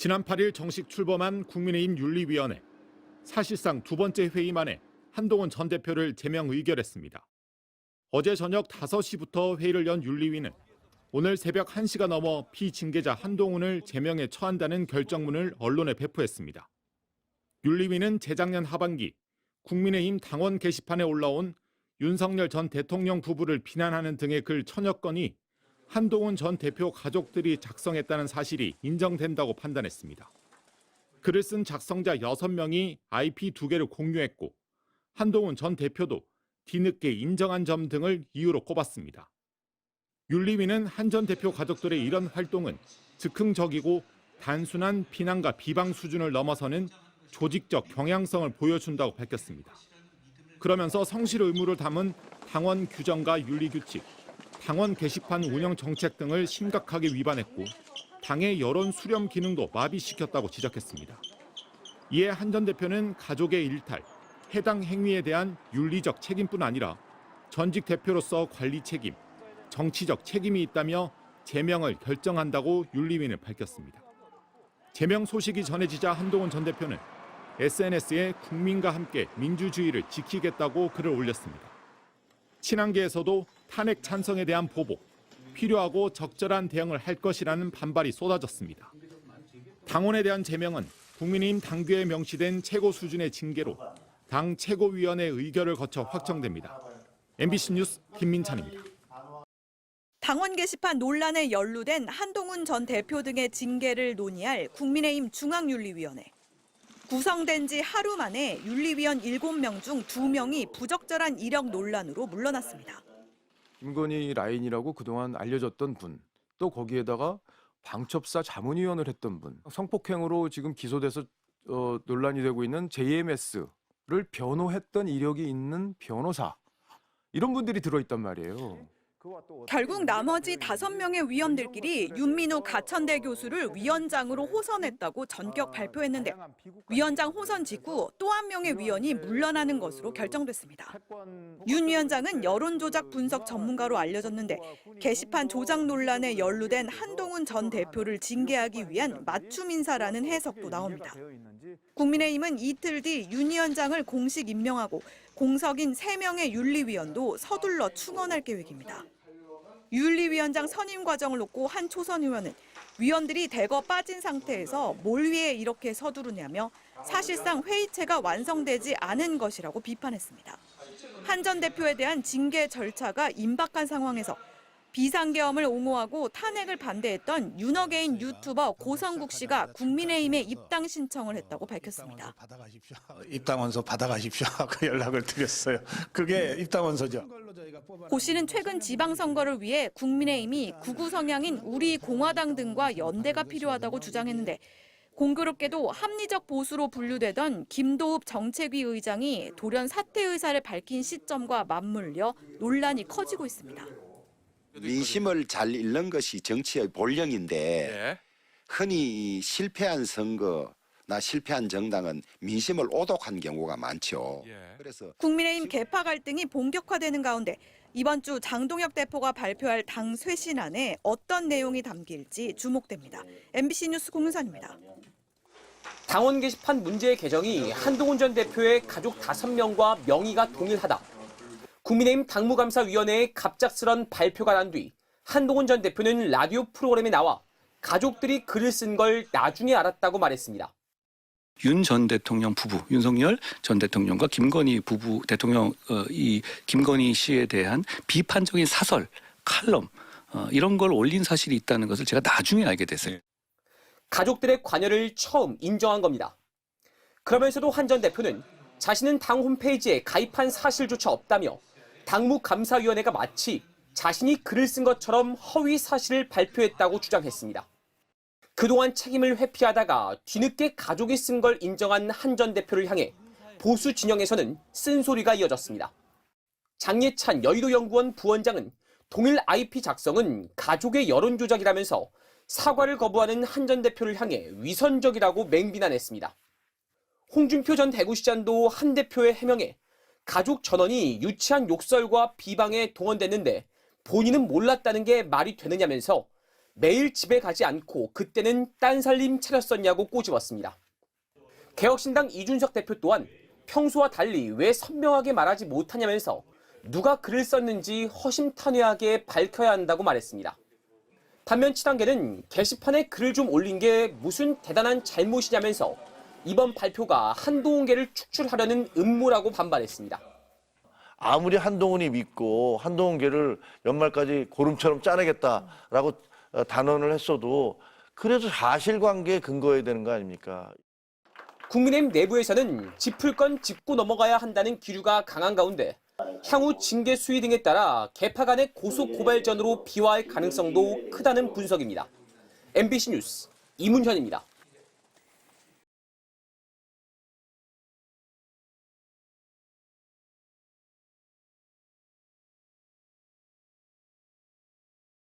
지난 8일 정식 출범한 국민의힘 윤리위원회. 사실상 두 번째 회의 만에 한동훈 전 대표를 제명 의결했습니다. 어제 저녁 5시부터 회의를 연 윤리위는 오늘 새벽 1시가 넘어 피징계자 한동훈을 제명에 처한다는 결정문을 언론에 배포했습니다. 윤리위는 재작년 하반기 국민의힘 당원 게시판에 올라온 윤석열 전 대통령 부부를 비난하는 등의 글 1000여 건이 한동훈 전 대표 가족들이 작성했다는 사실이 인정된다고 판단했습니다. 글을 쓴 작성자 6명이 IP 2개를 공유했고 한동훈 전 대표도 뒤늦게 인정한 점 등을 이유로 꼽았습니다. 윤리위는 한 전 대표 가족들의 이런 활동은 즉흥적이고 단순한 비난과 비방 수준을 넘어서는 조직적 경향성을 보여준다고 밝혔습니다. 그러면서 성실 의무를 담은 당원 규정과 윤리 규칙, 당원 게시판 운영 정책 등을 심각하게 위반했고 당의 여론 수렴 기능도 마비시켰다고 지적했습니다. 이에 한 전 대표는 가족의 일탈, 해당 행위에 대한 윤리적 책임뿐 아니라 전직 대표로서 관리 책임, 정치적 책임이 있다며 제명을 결정한다고 윤리위는 밝혔습니다. 제명 소식이 전해지자 한동훈 전 대표는 SNS에 국민과 함께 민주주의를 지키겠다고 글을 올렸습니다. 친한계에서도 탄핵 찬성에 대한 보복, 필요하고 적절한 대응을 할 것이라는 반발이 쏟아졌습니다. 당원에 대한 제명은 국민의힘 당규에 명시된 최고 수준의 징계로 당 최고위원회 의결을 거쳐 확정됩니다. MBC 뉴스 김민찬입니다. 당원 게시판 논란에 연루된 한동훈 전 대표 등의 징계를 논의할 국민의힘 중앙윤리위원회. 구성된 지 하루 만에 윤리위원 7명 중 2명이 부적절한 이력 논란으로 물러났습니다. 김건희 라인이라고 그동안 알려졌던 분, 또 거기에다가 방첩사 자문위원을 했던 분, 성폭행으로 지금 기소돼서 논란이 되고 있는 JMS를 변호했던 이력이 있는 변호사, 이런 분들이 들어있단 말이에요. 결국 나머지 5명의 위원들끼리 윤민호 가천대 교수를 위원장으로 호선했다고 전격 발표했는데 위원장 호선 직후 또 한 명의 위원이 물러나는 것으로 결정됐습니다. 윤 위원장은 여론조작 분석 전문가로 알려졌는데 게시판 조작 논란에 연루된 한동훈 전 대표를 징계하기 위한 맞춤 인사라는 해석도 나옵니다. 국민의힘은 이틀 뒤 윤 위원장을 공식 임명하고 공석인 3명의 윤리위원도 서둘러 충원할 계획입니다. 윤리위원장 선임 과정을 놓고 한 초선 의원은 위원들이 대거 빠진 상태에서 뭘 위해 이렇게 서두르냐며 사실상 회의체가 완성되지 않은 것이라고 비판했습니다. 한 전 대표에 대한 징계 절차가 임박한 상황에서 비상계엄을 옹호하고 탄핵을 반대했던 윤어게인 유튜버 고성국 씨가 국민의힘에 입당 신청을 했다고 밝혔습니다. 입당원서 받아가십시오 하고 연락을 드렸어요. 그게 입당원서죠. 고 씨는 최근 지방선거를 위해 국민의힘이 극우 성향인 우리공화당 등과 연대가 필요하다고 주장했는데 공교롭게도 합리적 보수로 분류되던 김도읍 정책위 의장이 돌연 사퇴 의사를 밝힌 시점과 맞물려 논란이 커지고 있습니다. 민심을 잘 읽는 것이 정치의 본령인데 흔히 실패한 선거나 실패한 정당은 민심을 오독한 경우가 많죠. 그래서 국민의힘 개파 갈등이 본격화되는 가운데 이번 주 장동혁 대표가 발표할 당 쇄신안에 어떤 내용이 담길지 주목됩니다. MBC 뉴스 공은선입니다. 당원 게시판 문제의 개정이 한동훈 전 대표의 가족 5명과 명의가 동일하다. 국민의힘 당무감사위원회의 갑작스런 발표가 난 뒤 한동훈 전 대표는 라디오 프로그램에 나와 가족들이 글을 쓴 걸 나중에 알았다고 말했습니다. 윤 전 대통령 부부, 윤석열 전 대통령과 김건희 부부 대통령, 이 김건희 씨에 대한 비판적인 사설, 칼럼, 이런 걸 올린 사실이 있다는 것을 제가 나중에 알게 됐어요. 가족들의 관여를 처음 인정한 겁니다. 그러면서도 한 전 대표는 자신은 당 홈페이지에 가입한 사실조차 없다며 당무감사위원회가 마치 자신이 글을 쓴 것처럼 허위 사실을 발표했다고 주장했습니다. 그동안 책임을 회피하다가 뒤늦게 가족이 쓴 걸 인정한 한 전 대표를 향해 보수 진영에서는 쓴소리가 이어졌습니다. 장예찬 여의도연구원 부원장은 동일 IP 작성은 가족의 여론조작이라면서 사과를 거부하는 한 전 대표를 향해 위선적이라고 맹비난했습니다. 홍준표 전 대구시장도 한 대표의 해명에 가족 전원이 유치한 욕설과 비방에 동원됐는데 본인은 몰랐다는 게 말이 되느냐면서 매일 집에 가지 않고 그때는 딴 살림 차렸었냐고 꼬집었습니다. 개혁신당 이준석 대표 또한 평소와 달리 왜 선명하게 말하지 못하냐면서 누가 글을 썼는지 허심탄회하게 밝혀야 한다고 말했습니다. 반면 친한계는 게시판에 글을 좀 올린 게 무슨 대단한 잘못이냐면서 이번 발표가 한동훈계를 축출하려는 음모라고 반발했습니다. 아무리 한동훈이 믿고 한동훈계를 연말까지 고름처럼 짜내겠다라고 단언을 했어도 그래도 사실관계에 근거해야 되는 거 아닙니까? 국민의힘 내부에서는 짚을 건 짚고 넘어가야 한다는 기류가 강한 가운데 향후 징계 수위 등에 따라 개파 간의 고소 고발전으로 비화할 가능성도 크다는 분석입니다. MBC 뉴스 이문현입니다.